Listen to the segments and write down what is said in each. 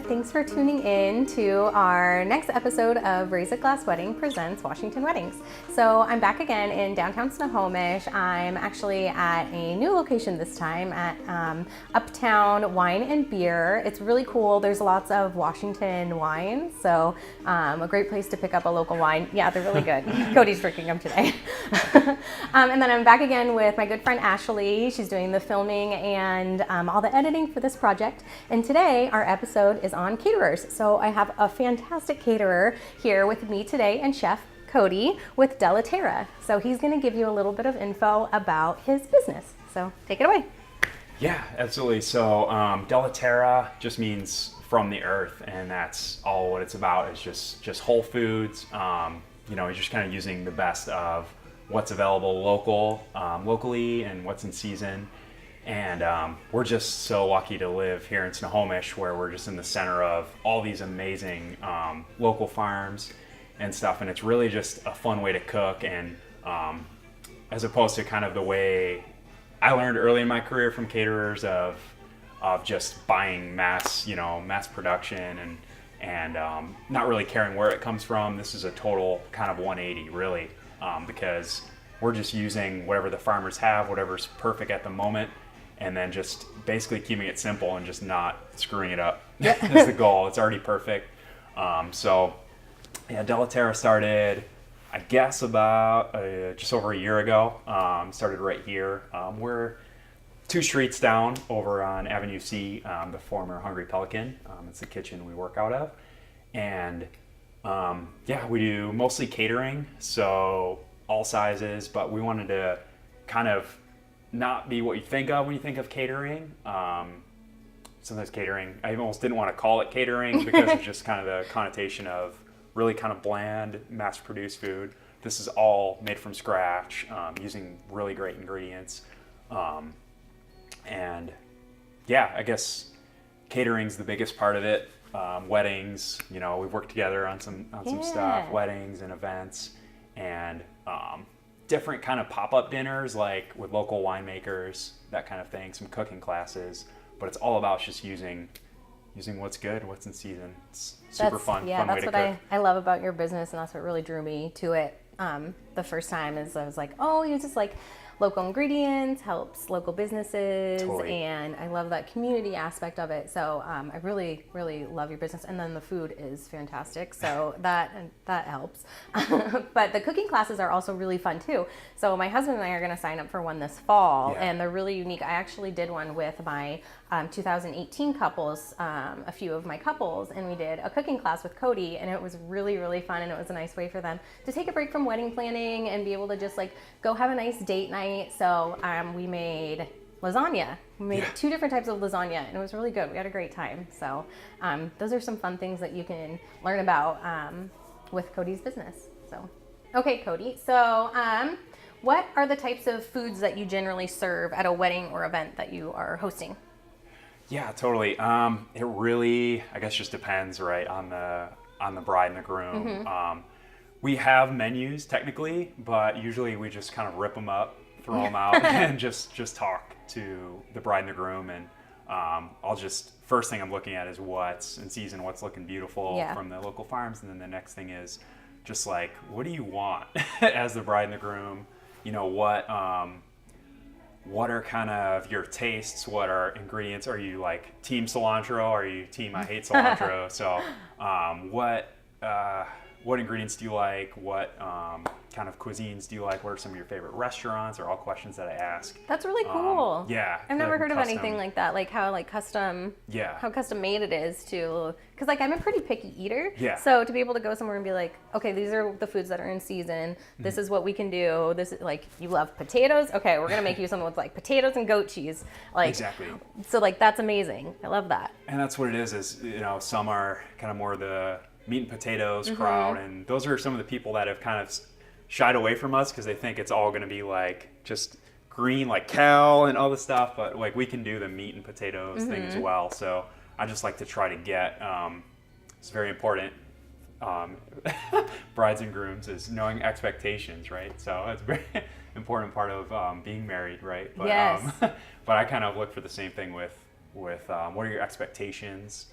Thanks for tuning in to our next episode of Raise a Glass Wedding presents Washington Weddings. So I'm back again in downtown Snohomish. I'm actually at a new location this time at Uptown Wine and Beer. It's really cool. There's lots of Washington wines, so a great place to pick up a local wine. Yeah, they're really good. Cody's drinking them today. And then I'm back again with my good friend Ashley. She's doing the filming and all the editing for this project. And today our episode is on caterers. So I have a fantastic caterer here with me today and Chef Cody with Della Terra. So he's going to give you a little bit of info about his business. So take it away. Yeah, absolutely. So Della Terra just means from the earth, and that's all what it's about. It's just whole foods. You're just kind of using the best of what's available locally and what's in season. And we're just so lucky to live here in Snohomish, where we're just in the center of all these amazing local farms and stuff. And it's really just a fun way to cook. And as opposed to kind of the way I learned early in my career from caterers of just buying mass production and not really caring where it comes from. This is a total kind of 180, really, because we're just using whatever the farmers have, whatever's perfect at the moment, and then just basically keeping it simple and just not screwing it up. That's the goal. It's already perfect. Della Terra started, I guess, about just over a year ago. Started right here. We're 2 streets down over on Avenue C, the former Hungry Pelican. It's the kitchen we work out of. And we do mostly catering, so all sizes, but we wanted to kind of not be what you think of when you think of catering. Sometimes catering, I almost didn't want to call it catering because it's just kind of the connotation of really kind of bland, mass-produced food. This is all made from scratch, using really great ingredients. I guess catering's the biggest part of it. Weddings, we've worked together on some stuff, weddings and events, and different kind of pop-up dinners, like with local winemakers, that kind of thing, some cooking classes. But it's all about just using what's good, what's in season. It's super fun way to cook. That's what I love about your business, and that's what really drew me to it the first time. Is I was like, oh, you just like local ingredients, helps local businesses, totally. And I love that community aspect of it. So I really, really love your business, and then the food is fantastic, so that helps. But the cooking classes are also really fun too. So my husband and I are going to sign up for one this fall, and they're really unique. I actually did one with my 2018 couples, a few of my couples, and we did a cooking class with Cody, and it was really, really fun, and it was a nice way for them to take a break from wedding planning and be able to just like go have a nice date night. So we made lasagna. We made 2 different types of lasagna, and it was really good. We had a great time. So those are some fun things that you can learn about with Cody's business. So, okay, Cody. So what are the types of foods that you generally serve at a wedding or event that you are hosting? Yeah, totally. It really, I guess, just depends, right, on the bride and the groom. Mm-hmm. We have menus technically, but usually we just kind of rip them up, throw them out, and just talk to the bride and the groom. And first thing I'm looking at is what's in season, what's looking beautiful from the local farms, and then the next thing is just like, what do you want as the bride and the groom? What are kind of your tastes? What are ingredients? Are you like team cilantro? Are you team I hate cilantro? So what ingredients do you like? What kind of cuisines do you like? What are some of your favorite restaurants? Are all questions that I ask. That's really cool. I've never heard of anything like that, like how custom made it is too. Because like I'm a pretty picky eater. So to be able to go somewhere and be like, okay, these are the foods that are in season. This is what we can do. This is like, you love potatoes. Okay, we're gonna make you something with like potatoes and goat cheese. Like exactly. So like that's amazing. I love that. And that's what it is some are kind of more the meat and potatoes crowd, and those are some of the people that have kind of shied away from us because they think it's all going to be like just green like kale and all this stuff, but like we can do the meat and potatoes thing as well. So I just like to try to get it's very important, brides and grooms, is knowing expectations, right? So it's a very important part of being married, right? But, yes. But I kind of look for the same thing with what are your expectations?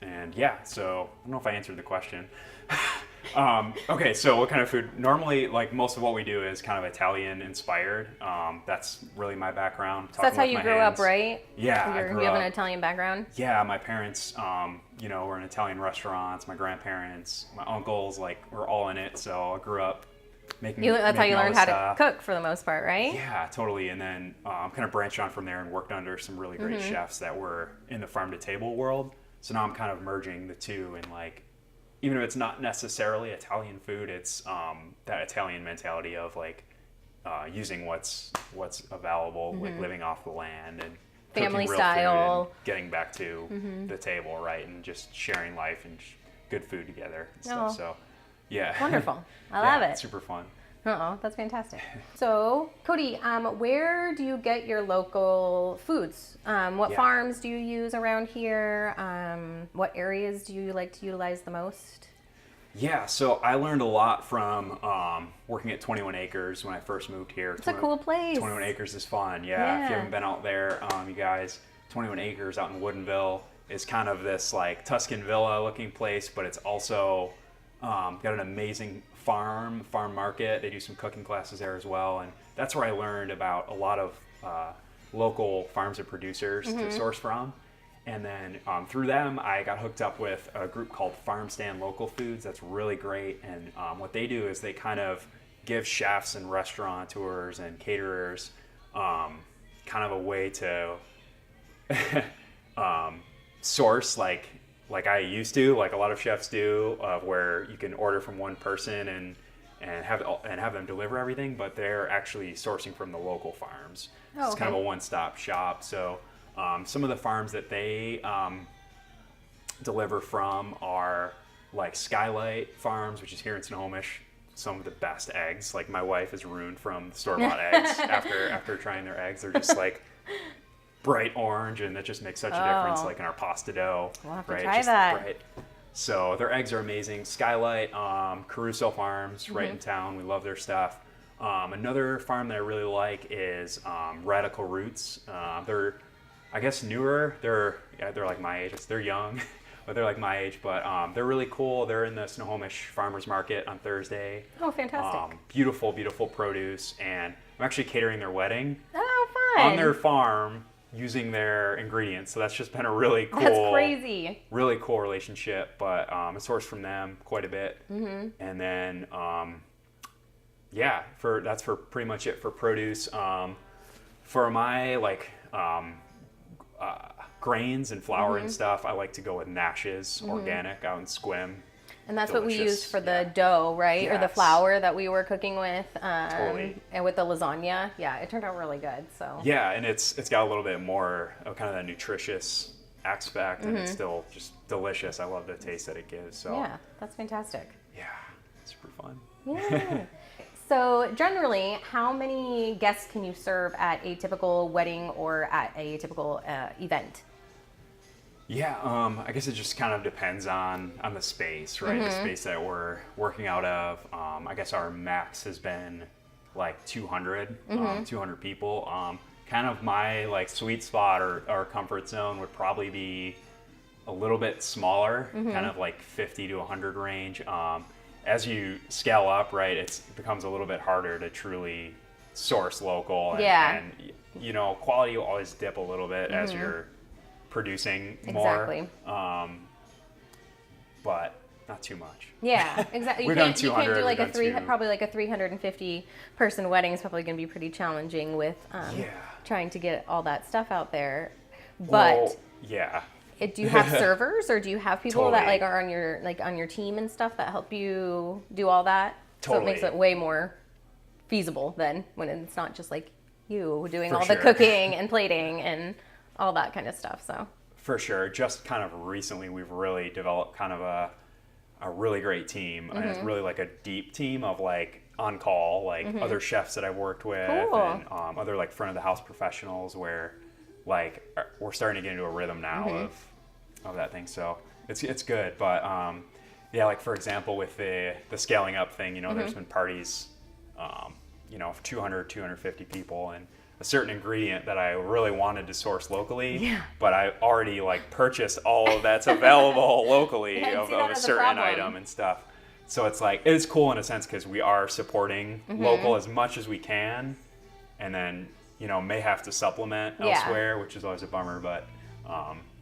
And yeah, so I don't know if I answered the question. Okay, so what kind of food? Normally, like most of what we do is kind of Italian inspired. That's really my background. So that's how you grew up, right? Yeah, You have an Italian background? Yeah, my parents, were in Italian restaurants. My grandparents, my uncles, like, were all in it. So I grew up that's how you learned how to cook for the most part, right? Yeah, totally. And then kind of branched on from there and worked under some really great chefs that were in the farm to table world. So now I'm kind of merging the two, and like, even if it's not necessarily Italian food, it's that Italian mentality of like using what's available, like living off the land and family cooking real style, food and getting back to the table, right, and just sharing life and good food together and stuff. So, yeah, wonderful. I love it. It's super fun. Oh, that's fantastic. So, Cody, where do you get your local foods? What farms do you use around here? What areas do you like to utilize the most? Yeah, so I learned a lot from working at 21 Acres when I first moved here. It's a cool place. 21 Acres is fun, yeah. If you haven't been out there, you guys, 21 Acres out in Woodinville is kind of this like Tuscan villa looking place, but it's also got an amazing farm market. They do some cooking classes there as well, and that's where I learned about a lot of local farms and producers to source from. And then through them, I got hooked up with a group called Farm Stand Local Foods. That's really great. And what they do is they kind of give chefs and restaurateurs and caterers kind of a way to source like I used to, like a lot of chefs do, where you can order from one person and have them deliver everything, but they're actually sourcing from the local farms. It's kind of a one-stop shop. So some of the farms that they deliver from are like Skylight Farms, which is here in Snohomish. Some of the best eggs. Like my wife is ruined from store-bought eggs after trying their eggs. They're just like bright orange, and that just makes such a difference, like in our pasta dough. We'll have to try that. Bright. So their eggs are amazing. Skylight, Caruso Farms, right in town. We love their stuff. Another farm that I really like is Radical Roots. They're, I guess, newer. They're like my age. They're young, but they're like my age. But they're really cool. They're in the Snohomish Farmers Market on Thursday. Oh, fantastic! Beautiful, beautiful produce, and I'm actually catering their wedding. Oh, fun! On their farm, using their ingredients. So that's just been a really cool, that's crazy, really cool relationship. But I sourced from them quite a bit, and then that's for pretty much it for produce. For my grains and flour and stuff, I like to go with Nash's organic out in Squim. And that's delicious. What we used for the dough, right? Yes. Or the flour that we were cooking with. Totally. And with the lasagna. Yeah, it turned out really good. So. Yeah, and it's got a little bit more of kind of that nutritious aspect, and it's still just delicious. I love the taste that it gives. So. Yeah, that's fantastic. Yeah, super fun. Yeah. So generally, how many guests can you serve at a typical wedding or at a typical event? Yeah, I guess it just kind of depends on the space, right? The space that we're working out of. I guess our max has been like 200 people. Kind of my like sweet spot or comfort zone would probably be a little bit smaller, kind of like 50 to 100 range. As you scale up, right, it becomes a little bit harder to truly source local. And you know, quality will always dip a little bit as you're producing more. Exactly. But not too much. Yeah, exactly. We've done 200. You can't do like probably like a 350 person wedding is probably going to be pretty challenging with trying to get all that stuff out there. But do you have servers, or do you have people that like are on your team and stuff that help you do all that? Totally. So it makes it way more feasible then when it's not just like you doing all the cooking and plating and all that kind of stuff. So for sure, just kind of recently we've really developed kind of a really great team, and it's really like a deep team of like on call, like other chefs that I've worked with, and other like front of the house professionals, where like we're starting to get into a rhythm now of that thing. So it's good, but like for example with the scaling up thing, you know, there's been parties, you know, of 200, 250 people, and a certain ingredient that I really wanted to source locally, Yeah. but I already like purchased all of that's available locally Yeah, of see, that a is a certain problem. item and stuff. So it's like, it's cool in a sense because we are supporting local as much as we can, and then, you know, may have to supplement Yeah. elsewhere, which is always a bummer. But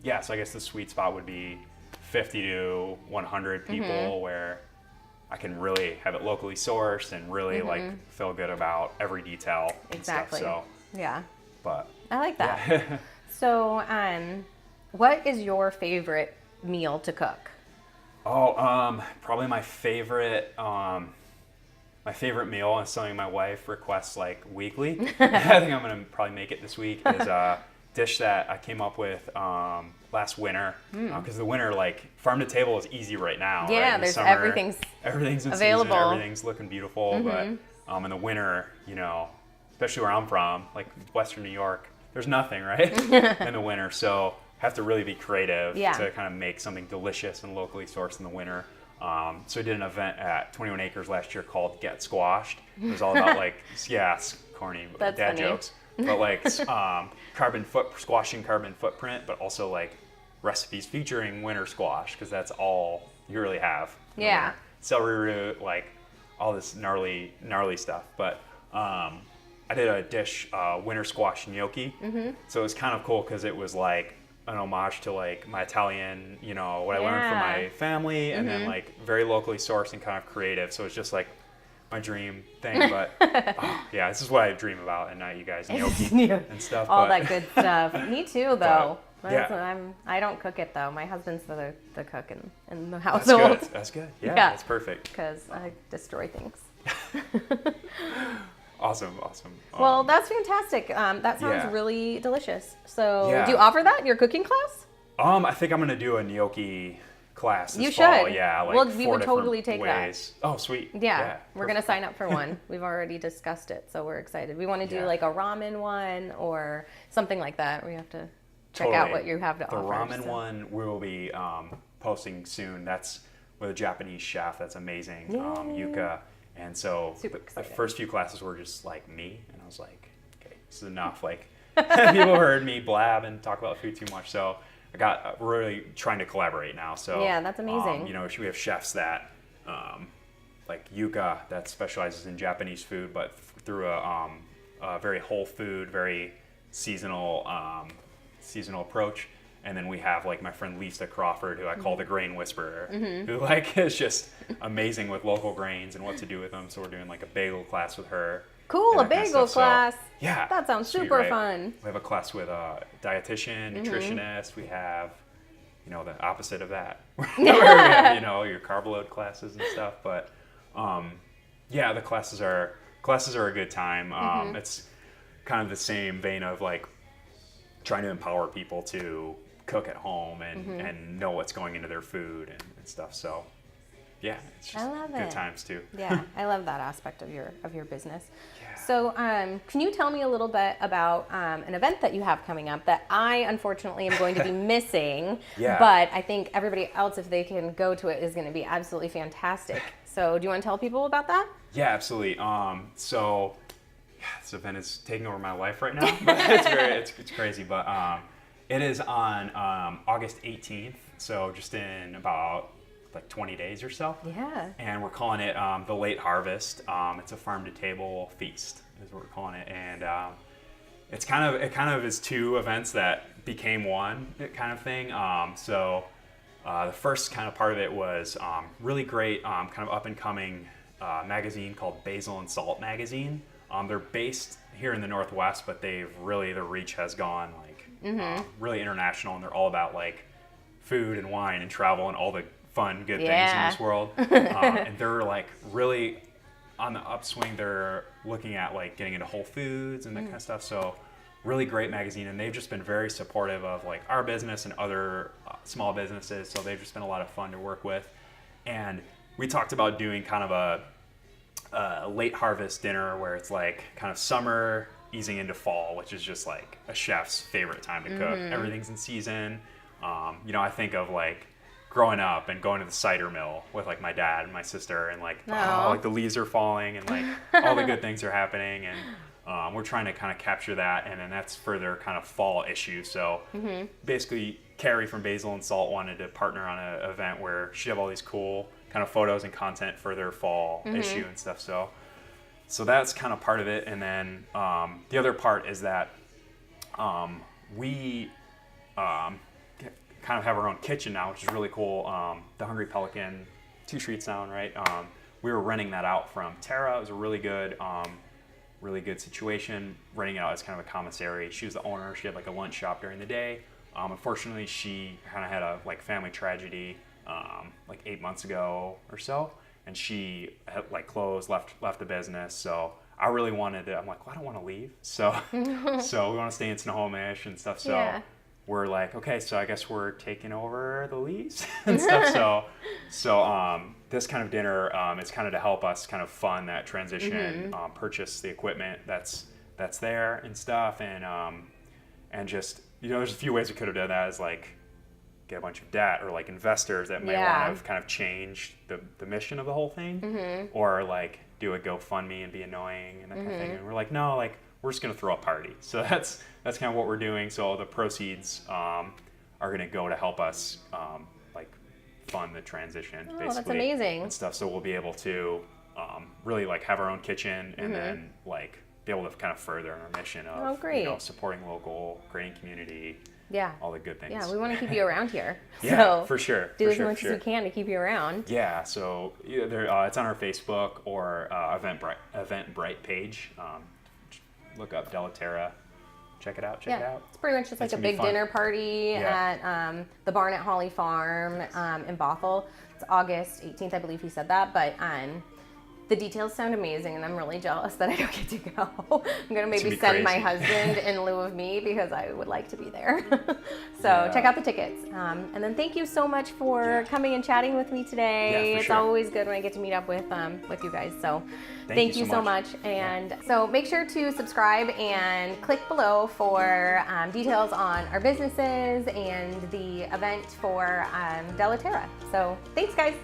yeah, so I guess the sweet spot would be 50 to 100 people where I can really have it locally sourced and really like feel good about every detail and Exactly. stuff. So, Yeah. but I like that. So, what is your favorite meal to cook? probably my favorite meal, and something my wife requests like weekly. I think I'm gonna probably make it this week. Is a dish that I came up with last winter, because the winter, like, farm to table is easy right now. Yeah, right? In the there's summer, everything's in available. season, everything's looking beautiful. But in the winter, you know, especially where I'm from, like Western New York, there's nothing, right? In the winter, so have to really be creative to kind of make something delicious and locally sourced in the winter. So I did an event at 21 Acres last year called Get Squashed. It was all about like, yeah, it's corny, That's dad funny. jokes, but like squashing carbon footprint, but also like recipes featuring winter squash, because that's all you really have. in the Yeah. winter. Celery root, like all this gnarly stuff. But I did a dish, winter squash gnocchi. So it was kind of cool because it was like an homage to like my Italian, you know, what I learned from my family, and then like very locally sourced and kind of creative. So it's just like my dream thing. But yeah, this is what I dream about at night, you guys, gnocchi and stuff. All but, that good stuff. Me too, though. But, yeah. I don't cook it though. My husband's the cook in the That's household. good. That's good. Yeah, Yeah. that's perfect. Because I destroy things. Awesome. Well, that's fantastic. That sounds yeah. really delicious. So, Yeah. do you offer that in your cooking class? I think I'm gonna do a gnocchi class this You fall. should. Yeah, like Well, we 4 would different totally take that. ways. Oh, sweet. Yeah, we're going to perfect. sign up for one. We've already discussed it, so we're excited. We want to do Yeah. like a ramen one or something like that. We have to check out what you have to the offer. ramen so. one we will be posting soon. That's with a Japanese chef. That's amazing, Yay. Yuka. And so Super the excited. first few classes were just like me, and I was like, okay, this is enough. Like people heard me blab and talk about food too much, so I got really trying to collaborate now. So Yeah, that's amazing. You know, we have chefs that like Yuka that specializes in Japanese food, but through a very whole food, very seasonal approach. And then we have like my friend Lisa Crawford, who I call the grain whisperer, who like is just amazing with local grains and what to do with them. So we're doing like a bagel class with her. Cool, a and that kind of bagel stuff. So, class. yeah. That sounds sweet, super right? fun. We have a class with a dietitian, nutritionist. We have, you know, the opposite of that. Where we have, you know, your carb load classes and stuff. But yeah, the classes are a good time. It's kind of the same vein of like trying to empower people to cook at home and know what's going into their food and stuff. So yeah, it's just I love good it. times too. Yeah, I love that aspect of your business. Yeah. So, can you tell me a little bit about an event that you have coming up that I unfortunately am going to be missing? Yeah. But I think everybody else, if they can go to it, is going to be absolutely fantastic. So, do you want to tell people about that? Yeah, absolutely. So yeah, this event is taking over my life right now. But it's crazy. But it is on August 18th, so just in about like 20 days or so. Yeah. And we're calling it the Late Harvest. It's a farm to table feast, is what we're calling it. And it kind of is two events that became one kind of thing. So the first kind of part of it was really great, kind of up and coming magazine called Basil and Salt Magazine. They're based here in the Northwest, but their reach has gone like really international, and they're all about like food and wine and travel and all the fun, good things in this world. And they're like really on the upswing. They're looking at like getting into Whole Foods and that kind of stuff. So really great magazine, and they've just been very supportive of like our business and other small businesses. So they've just been a lot of fun to work with. And we talked about doing kind of a late harvest dinner where it's like kind of summer easing into fall, which is just like a chef's favorite time to cook. Everything's in season. You know, I think of like growing up and going to the cider mill with like my dad and my sister, and like like the leaves are falling and like all the good things are happening, and we're trying to kind of capture that, and then that's for their kind of fall issue. So basically, Carrie from Basil and Salt wanted to partner on an event where she'd have all these cool kind of photos and content for their fall issue and stuff. So that's kind of part of it. And then the other part is that we kind of have our own kitchen now, which is really cool. The Hungry Pelican, 2 streets down, right? We were renting that out from Terra. It was a really good situation, renting it out as kind of a commissary. She was the owner. She had like a lunch shop during the day. Unfortunately, she kind of had a like family tragedy like 8 months ago or so, and she had like closed, left the business. So I really wanted to. I'm like, well, I don't want to leave. So so we want to stay in Snohomish and stuff. So we're like, okay, so I guess we're taking over the lease and stuff. So this kind of dinner is kind of to help us kind of fund that transition, purchase the equipment that's there and stuff, and just, you know, there's a few ways we could have done that, is like get a bunch of debt, or like investors that might want to kind of change the mission of the whole thing, or like do a GoFundMe and be annoying and that kind of thing. And we're like, no, like we're just gonna throw a party. So that's kind of what we're doing. So the proceeds are gonna go to help us like fund the transition, basically. That's amazing. And stuff. So we'll be able to really like have our own kitchen, and then like be able to kind of further our mission of you know, supporting local grading community. Yeah. All the good things. Yeah, we want to keep you around here. Yeah, so for sure. Do as much as you can to keep you around. Yeah, so either it's on our Facebook or Eventbrite page. Look up Della Terra. Check it out. Check it out. It's pretty much just like a big dinner party at the barn at Holly Farm in Bothell. It's August 18th, I believe he said that, but the details sound amazing, and I'm really jealous that I don't get to go. I'm going to maybe send my husband in lieu of me, because I would like to be there. So check out the tickets. And then thank you so much for coming and chatting with me today. It's always good when I get to meet up with you guys. So thank you so much. And so make sure to subscribe and click below for details on our businesses and the event for Della Terra. So thanks, guys.